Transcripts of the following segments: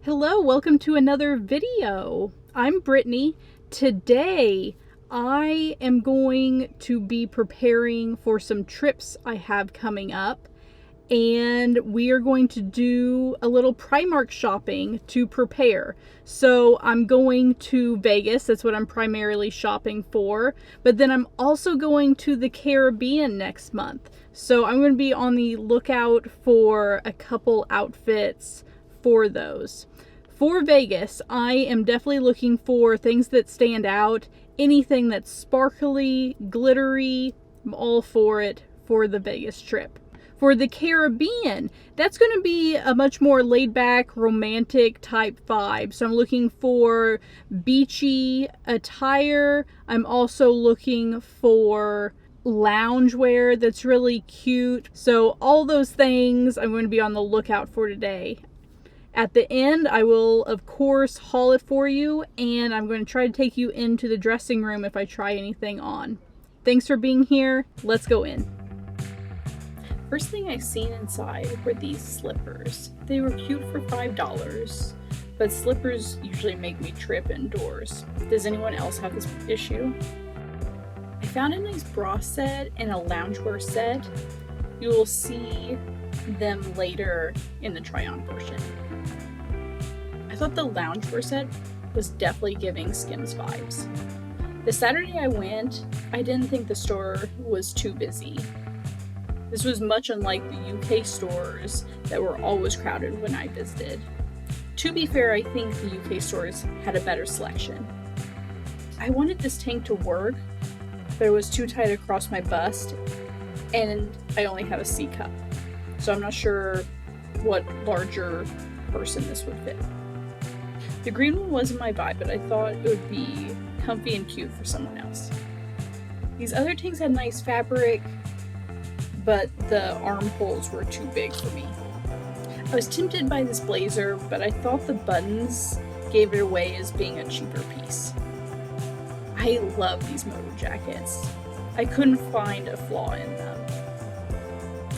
Hello, welcome to another video. I'm Brittany. Today I am going to be preparing for some trips I have coming up, and we are going to do a little Primark shopping to prepare. So I'm going to Vegas, that's what I'm primarily shopping for, but then I'm also going to the Caribbean next month. So I'm going to be on the lookout for a couple outfits for those. For Vegas, I am definitely looking for things that stand out, anything that's sparkly, glittery. I'm all for it for the Vegas trip. For the Caribbean, that's going to be a much more laid back, romantic type vibe. So I'm looking for beachy attire. I'm also looking for loungewear that's really cute. So all those things I'm going to be on the lookout for today. At the end, I will, of course, haul it for you, and I'm going to try to take you into the dressing room if I try anything on. Thanks for being here. Let's go in. First thing I seen inside were these slippers. They were cute for $5, but slippers usually make me trip indoors. Does anyone else have this issue? I found a nice bra set and a loungewear set. You will see them later in the try-on portion. I thought the loungewear set was definitely giving Skims vibes. The Saturday I went, I didn't think the store was too busy. This was much unlike the UK stores that were always crowded when I visited. To be fair, I think the UK stores had a better selection. I wanted this tank to work, but it was too tight across my bust, and I only have a C cup. So I'm not sure what larger person this would fit. The green one wasn't my vibe, but I thought it would be comfy and cute for someone else. These other tanks had nice fabric, but the armholes were too big for me. I was tempted by this blazer, but I thought the buttons gave it away as being a cheaper piece. I love these moto jackets. I couldn't find a flaw in them.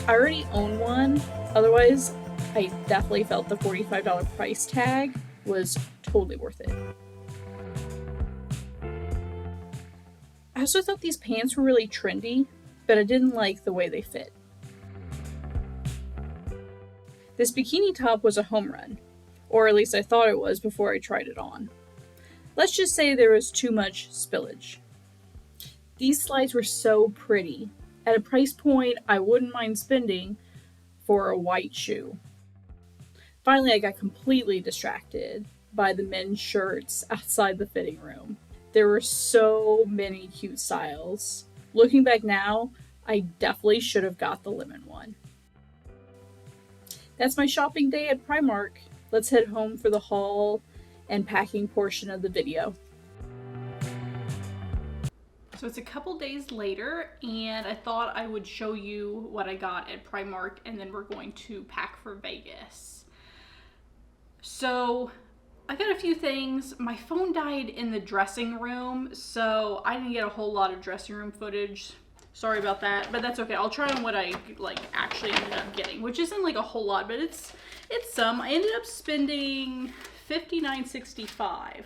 I already own one, otherwise I definitely felt the $45 price tag was totally worth it. I also thought these pants were really trendy, but I didn't like the way they fit. This bikini top was a home run, or at least I thought it was before I tried it on. Let's just say there was too much spillage. These slides were so pretty, at a price point I wouldn't mind spending for a white shoe. Finally, I got completely distracted by the men's shirts outside the fitting room. There were so many cute styles. Looking back now, I definitely should have got the lemon one. That's my shopping day at Primark. Let's head home for the haul and packing portion of the video. So it's a couple days later, and I thought I would show you what I got at Primark, and then we're going to pack for Vegas. So I got a few things. My phone died in the dressing room, so I didn't get a whole lot of dressing room footage. Sorry about that, but that's okay. I'll try on what I actually ended up getting, which isn't a whole lot, but it's some. I ended up spending $59.65.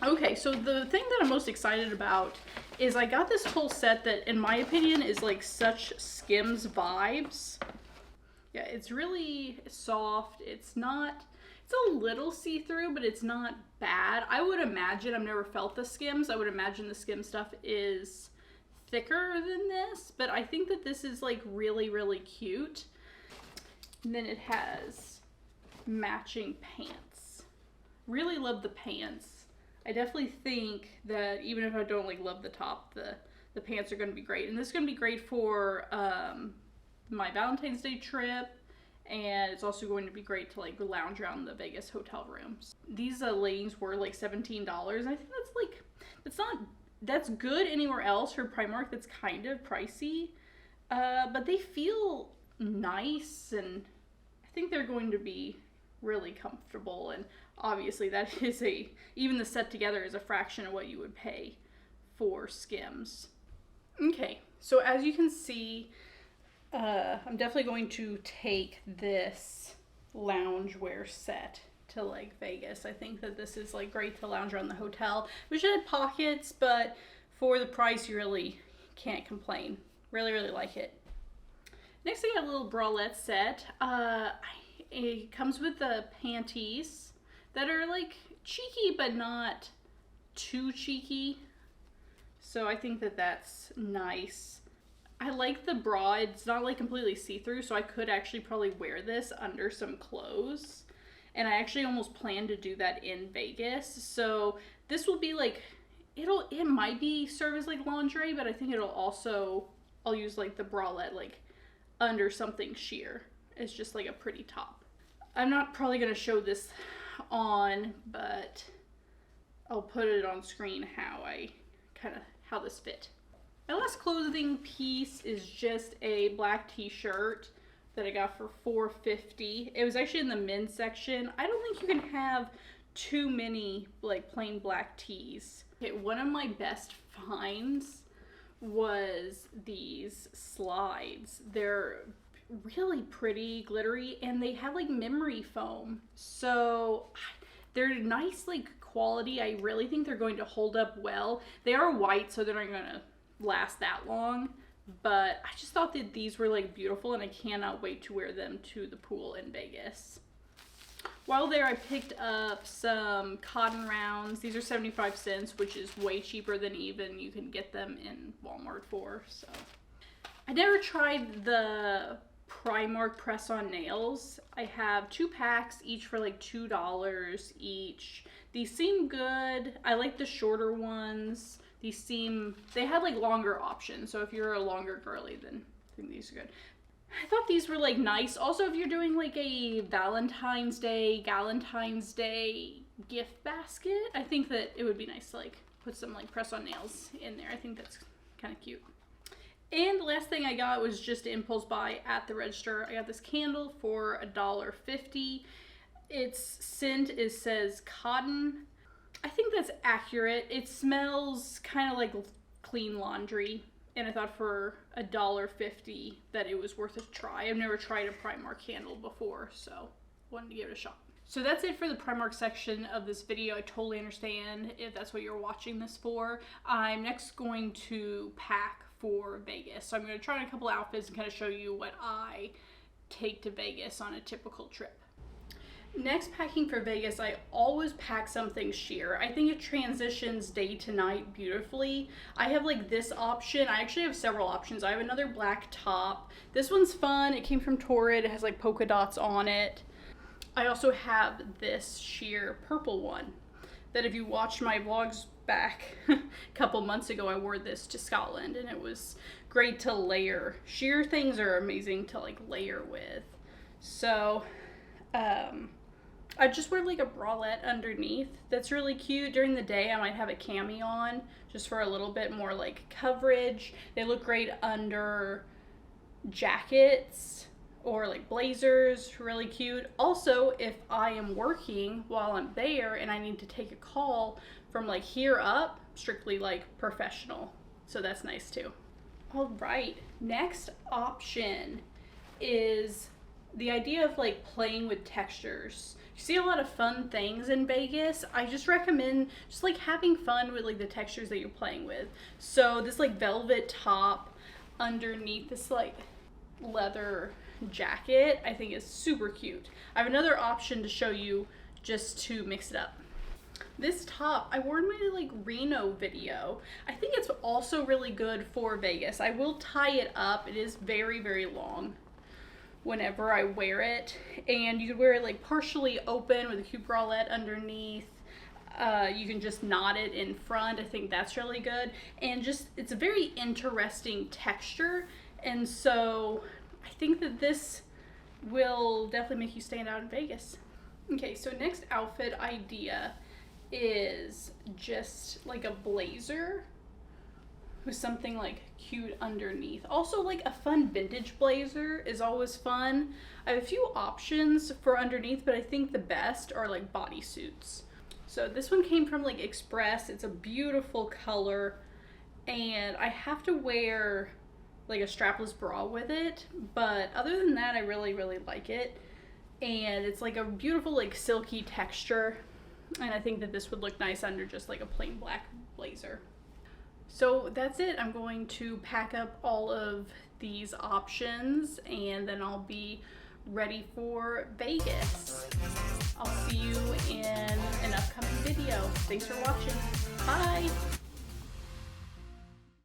Okay, so the thing that I'm most excited about is I got this whole set that, in my opinion, is such Skims vibes. Yeah, it's really soft. It's a little see-through, but it's not bad. I would imagine, I've never felt the Skims, I would imagine the Skims stuff is thicker than this, but I think that this is really, really cute. And then it has matching pants. Really love the pants. I definitely think that even if I don't love the top, the pants are going to be great. And this is going to be great for my Valentine's Day trip, and it's also going to be great to lounge around the Vegas hotel rooms. These leggings were $17. I think that's good anywhere else. For Primark, that's kind of pricey, but they feel nice, and I think they're going to be really comfortable. And obviously that is even the set together is a fraction of what you would pay for Skims. Okay, so as you can see, I'm definitely going to take this loungewear set to like Vegas. I think that this is like great to lounge around the hotel. Wish it had pockets, but for the price, you really can't complain. Really, really like it. Next, I got a little bralette set. It comes with the panties that are like cheeky, but not too cheeky. So I think that that's nice. I like the bra. It's not like completely see-through, so I could actually probably wear this under some clothes. And I actually almost plan to do that in Vegas. So this will be like, it might be serve as like lingerie, but I think it'll also, I'll use like the bralette like under something sheer. It's just like a pretty top. I'm not probably going to show this on, but I'll put it on screen how this fit. My last clothing piece is just a black t-shirt that I got for $4.50. It was actually in the men's section. I don't think you can have too many like plain black tees. Okay, one of my best finds was these slides. They're really pretty, glittery, and they have like memory foam. So they're nice like quality. I really think they're going to hold up well. They are white, so they're not gonna last that long, but I just thought that these were like beautiful, and I cannot wait to wear them to the pool in Vegas. While there, I picked up some cotton rounds. These are 75 cents, which is way cheaper than even you can get them in Walmart for. So I never tried the Primark press-on nails. I have 2 packs, each for like $2 each. These seem good. I like the shorter ones. They had like longer options, so if you're a longer girly, then I think these are good. I thought these were like nice. Also, if you're doing like a Galentine's Day gift basket, I think that it would be nice to like put some like press-on nails in there. I think that's kind of cute. And the last thing I got was just an impulse buy at the register. I got this candle for $1.50. Its scent says cotton. I think that's accurate. It smells kind of like clean laundry, and I thought for $1.50 that it was worth a try. I've never tried a Primark candle before, so wanted to give it a shot. So that's it for the Primark section of this video. I totally understand if that's what you're watching this for. I'm next going to pack for Vegas. So I'm going to try on a couple outfits and kind of show you what I take to Vegas on a typical trip. Next, packing for Vegas, I always pack something sheer. I think it transitions day to night beautifully. I have like this option. I actually have several options. I have another black top. This one's fun. It came from Torrid. It has like polka dots on it. I also have this sheer purple one that if you watched my vlogs back a couple months ago, I wore this to Scotland, and it was great to layer. Sheer things are amazing to like layer with. So I just wear like a bralette underneath. That's really cute. During the day, I might have a cami on just for a little bit more like coverage. They look great under jackets or like blazers, really cute. Also, if I am working while I'm there and I need to take a call from like here up, strictly like professional. So that's nice too. All right, next option is the idea of like playing with textures. You see a lot of fun things in Vegas. I just recommend just like having fun with like the textures that you're playing with. So this like velvet top underneath this like leather jacket, I think is super cute. I have another option to show you just to mix it up. This top I wore in my like Reno video. I think it's also really good for Vegas. I will tie it up. It is very, very long whenever I wear it, and you could wear it like partially open with a cute bralette underneath. You can just knot it in front. I think that's really good, and just it's a very interesting texture, and so I think that this will definitely make you stand out in Vegas. Okay, so next outfit idea is just like a blazer with something like cute underneath. Also like a fun vintage blazer is always fun. I have a few options for underneath, but I think the best are like bodysuits. So this one came from like Express. It's a beautiful color, and I have to wear like a strapless bra with it, but other than that, I really, really like it. and it's like a beautiful like silky texture, and I think that this would look nice under just like a plain black blazer. So that's it. I'm going to pack up all of these options and then I'll be ready for Vegas. I'll see you in an upcoming video. Thanks for watching. Bye!